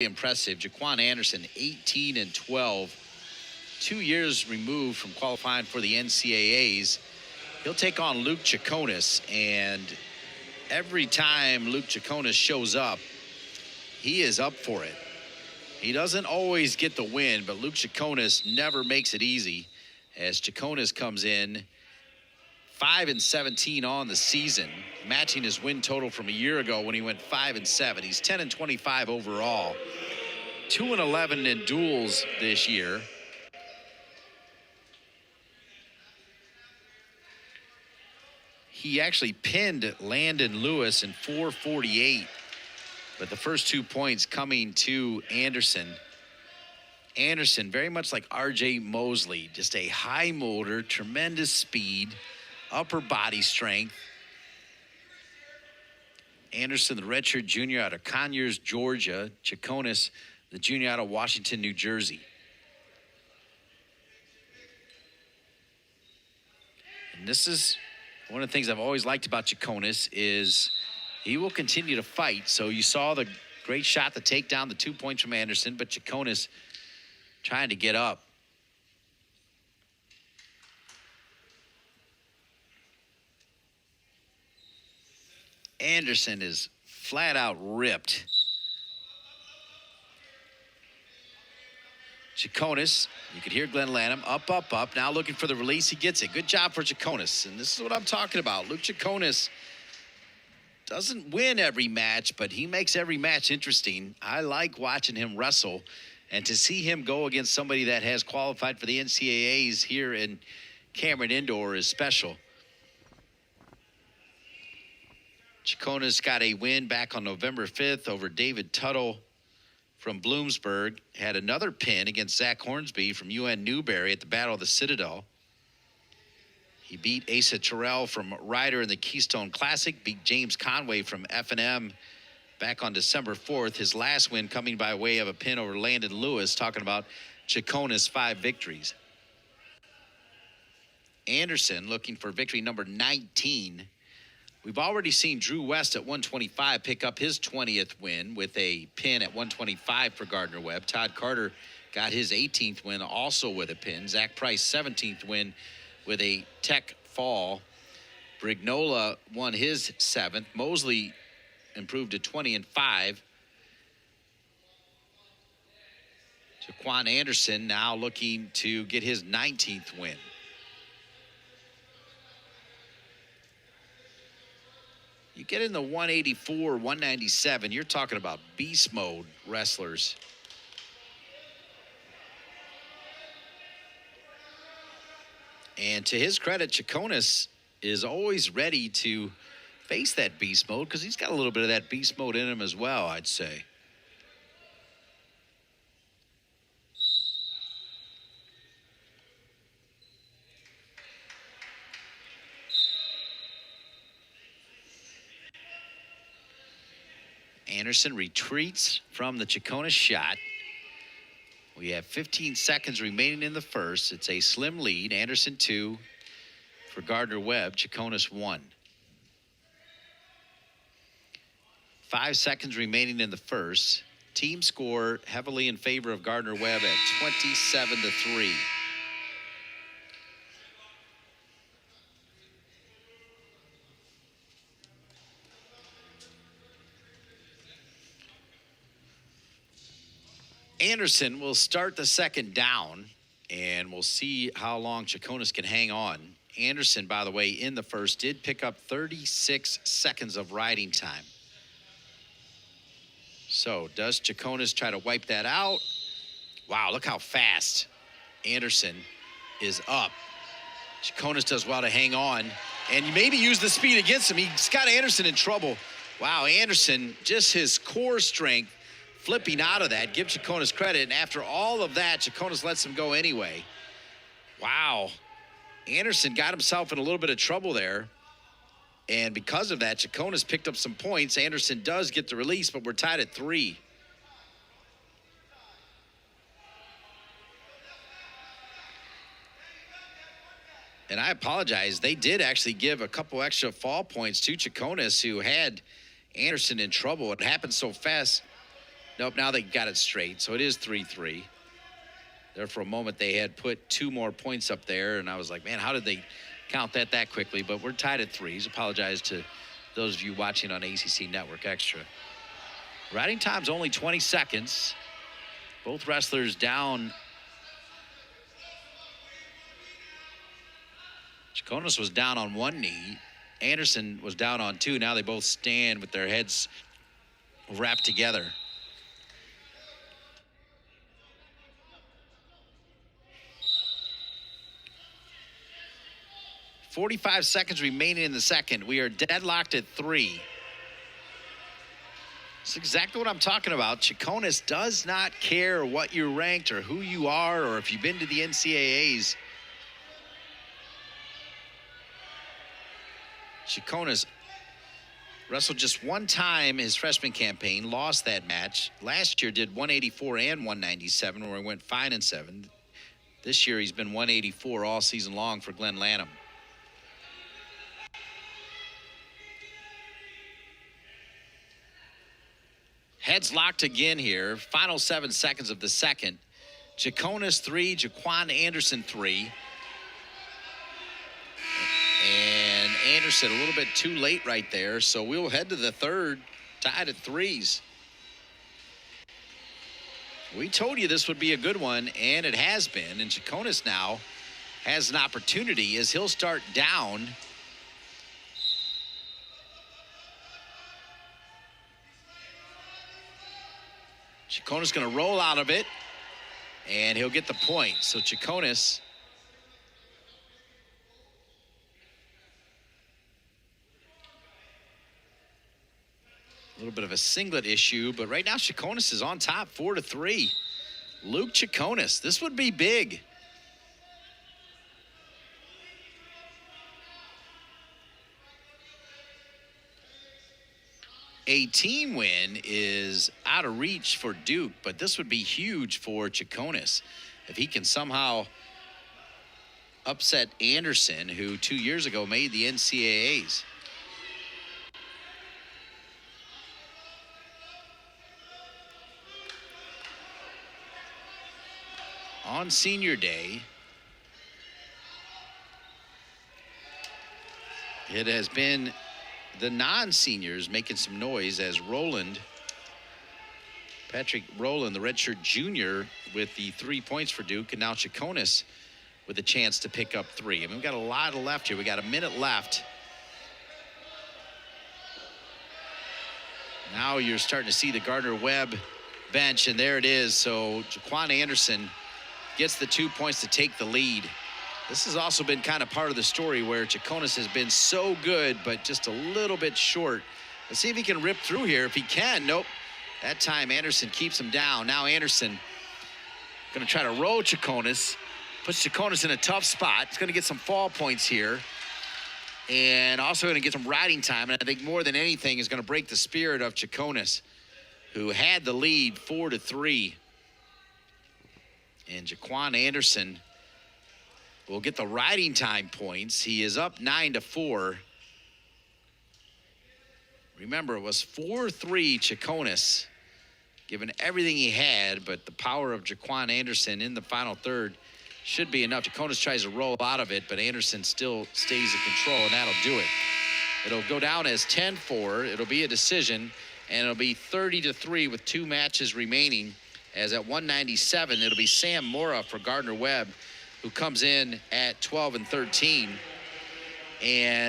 impressive. Jaquan Anderson, 18-12, 2 years removed from qualifying for the NCAAs. He'll take on Luke Chakonis, and every time Luke Chakonis shows up, he is up for it. He doesn't always get the win, but Luke Chakonis never makes it easy, as Chakonis comes in 5-17 on the season, matching his win total from a year ago when he went 5-7. He's 10-25 overall, 2-11 in duels this year. He actually pinned Landon Lewis in 4:48, but the first 2 points coming to Anderson. Anderson, very much like R.J. Mosley, just a high motor, tremendous speed, upper body strength. Anderson, the redshirt junior out of Conyers, Georgia. Chakonis, the junior out of Washington, New Jersey. And this is one of the things I've always liked about Chakonis is he will continue to fight. So you saw the great shot to take down the 2 points from Anderson, but Chakonis trying to get up. Anderson is flat out ripped. Chakonis, you could hear Glenn Lanham, up, up, up. Now looking for the release. He gets it. Good job for Chakonis. And this is what I'm talking about. Luke Chakonis doesn't win every match, but he makes every match interesting. I like watching him wrestle. And to see him go against somebody that has qualified for the NCAAs here in Cameron Indoor is special. Chakonis got a win back on November 5th over David Tuttle from Bloomsburg. Had another pin against Zach Hornsby from UN Newberry at the Battle of the Citadel. He beat Asa Terrell from Ryder in the Keystone Classic. Beat James Conway from F&M back on December 4th. His last win coming by way of a pin over Landon Lewis. Talking about Chakonis' 5 victories. Anderson looking for victory number 19. We've already seen Drew West at 125 pick up his 20th win with a pin at 125 for Gardner Webb. Todd Carter got his 18th win also with a pin. Zach Price, 17th win with a tech fall. Brignola won his 7th. Mosley improved to 20-5. Jaquan Anderson now looking to get his 19th win. You get in the 184, 197, you're talking about beast mode wrestlers. And to his credit, Chakonis is always ready to face that beast mode because he's got a little bit of that beast mode in him as well, I'd say. Anderson retreats from the Chakonis shot. We have 15 seconds remaining in the first. It's a slim lead. Anderson 2 for Gardner Webb. Chakonis 1. 5 seconds remaining in the first. Team score heavily in favor of Gardner Webb at 27-3. Anderson will start the second down, and we'll see how long Chakonis can hang on. Anderson, by the way, in the first did pick up 36 seconds of riding time. So does Chakonis try to wipe that out? Wow, look how fast Anderson is up. Chakonis does well to hang on, and you maybe use the speed against him. He's got Anderson in trouble. Wow, Anderson, just his core strength, flipping out of that. Give Chakonis credit, and after all of that, Chakonis lets him go anyway. Wow. Anderson got himself in a little bit of trouble there, and because of that, Chakonis picked up some points. Anderson does get the release, but we're tied at 3. And I apologize. They did actually give a couple extra fall points to Chakonis, who had Anderson in trouble. It happened so fast. Nope, now they got it straight. So it is 3-3. There for a moment, they had put 2 more points up there, and I was like, man, how did they count that quickly? But we're tied at 3s. Apologize to those of you watching on ACC Network Extra. Riding time's only 20 seconds. Both wrestlers down. Chakonis was down on 1 knee. Anderson was down on 2. Now they both stand with their heads wrapped together. .45 seconds remaining in the second. We are deadlocked at 3. That's exactly what I'm talking about. Chakonis does not care what you're ranked or who you are or if you've been to the NCAAs. Chakonis wrestled just 1 time his freshman campaign, lost that match. Last year did 184 and 197, where he went 5-7. This year he's been 184 all season long for Glenn Lanham. Heads locked again here. Final 7 seconds of the second. Chakonis 3, Jha Quan Anderson 3. And Anderson a little bit too late right there. So we'll head to the third, tied at 3s. We told you this would be a good one, and it has been. And Chakonis now has an opportunity as he'll start down. Chakonis going to roll out of it, and he'll get the point. So Chakonis a little bit of a singlet issue, but right now Chakonis is on top 4-3. Luke Chakonis, this would be big. A team win is out of reach for Duke, but this would be huge for Chakonis if he can somehow upset Anderson, who 2 years ago made the NCAAs. On senior day, it has been the non-seniors making some noise as Patrick Rowland, the redshirt junior, with the 3 points for Duke, and now Chakonis with a chance to pick up 3. I mean, we've got a lot left here. We got a minute left. Now you're starting to see the Gardner Webb bench, and there it is. So Jha Quan Anderson gets the 2 points to take the lead. This has also been kind of part of the story where Chakonis has been so good, but just a little bit short. Let's see if he can rip through here. If he can, nope. That time Anderson keeps him down. Now Anderson going to try to roll Chakonis. Puts Chakonis in a tough spot. He's going to get some fall points here. And also going to get some riding time. And I think more than anything is going to break the spirit of Chakonis, who had the lead 4-3. And Jha Quan Anderson will get the riding time points. He is up 9-4. Remember, it was 4-3 Chakonis, given everything he had, but the power of Jha Quan Anderson in the final third should be enough. Chakonis tries to roll out of it, but Anderson still stays in control, and that'll do it. It'll go down as 10-4. It'll be a decision, and it'll be 30-3 with 2 matches remaining. As at 197, it'll be Sam Mora for Gardner Webb, who comes in at 12-13. And